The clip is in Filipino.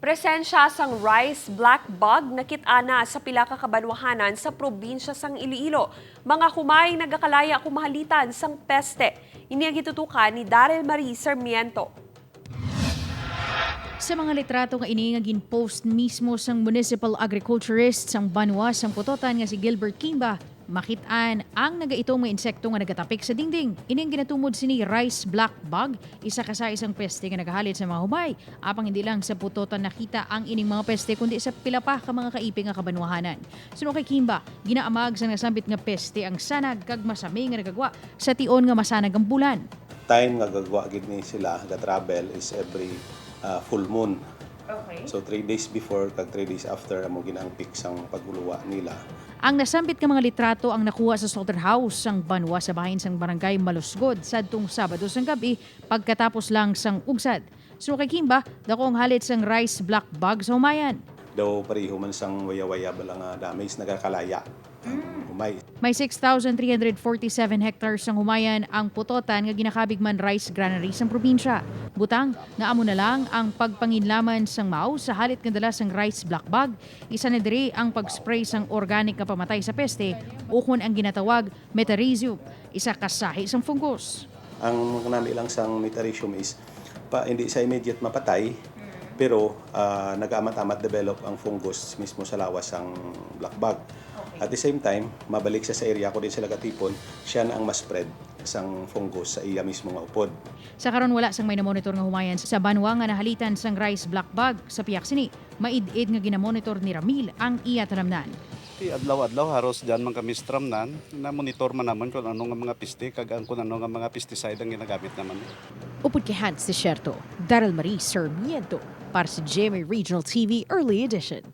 Presensya sang rice black bug nakit-ana sa pila ka kabanwahanan sa probinsya sang Iloilo. Mga humay nagakalaya kumahalitan sang peste. Ini ang gitutukan ni Daryl Marie Sarmiento. Sa mga litrato nga ini nga ginpost mismo sang municipal agriculturist sang Banwa sang Putotan nga si Gilbert Kimba, makit-an ang nagaitong mga insekto nga nagatapik sa dingding. Ini ang ginatumod sini rice black bug, isa ka sa isang peste nga nagahalit sa mga humay. Apang hindi lang sa Putotan nakita ang ining mga peste kundi sa pila pa ka mga kaiping nga kabanwahanan. Suno kay Kimba, ginaamag sa nasambit nga peste ang sanag kag masami nga nagagwa sa tion nga masanag ang bulan. Time nga gagwa gid ni sila ga travel is every full moon. Okay. So 3 days before kag 3 days after amo ginang peak sang paguluwa nila. Ang nasambit nga mga litrato ang nakuha sa slaughterhouse sang Banwa sa bahin sang barangay Malusgod sadtong Sabado sang gabi pagkatapos lang sang ugsad. So kay Kimba, dako ang halit sang rice black bug sa humayan. Daw pareho man sang waya-waya bala nga damage nagakalaya. Humay. May 6,347 hectares sang humayan ang Putotan nga ginakabig man rice granary sang probinsya. Butang, nga amo na lang ang pagpanginlaman sang mao sa halit nga dala sang rice black bug. Isa na diri ang pag-spray sang organic nga pamatay sa peste ukon ang ginatawag metarhizium, isa kasahi sang fungus. Ang kanami lang sang metarhizium is hindi sa immediate mapatay pero nag-amat-amat develop ang fungus mismo sa lawas sang black bug. At the same time, mabalik sa area ko din sila katipon, siya na ang mas-spread sang fungus sa iya mismo nga upod. Sa karon wala sang may na-monitor nga humayan sa Banwa nga nahalitan sang rice black bug sa piyak sini. Maid-id nga ginamonitor ni Ramil ang iya tanamnan. Adlaw-adlaw haros dyan man kami stramnan, na-monitor man naman kung ano nga mga piste, kung ano nga mga pesticide ang ginagamit naman. Upod kay Hans Desierto, Daryl Marie Sarmiento para sa GMA Regional TV Early Edition.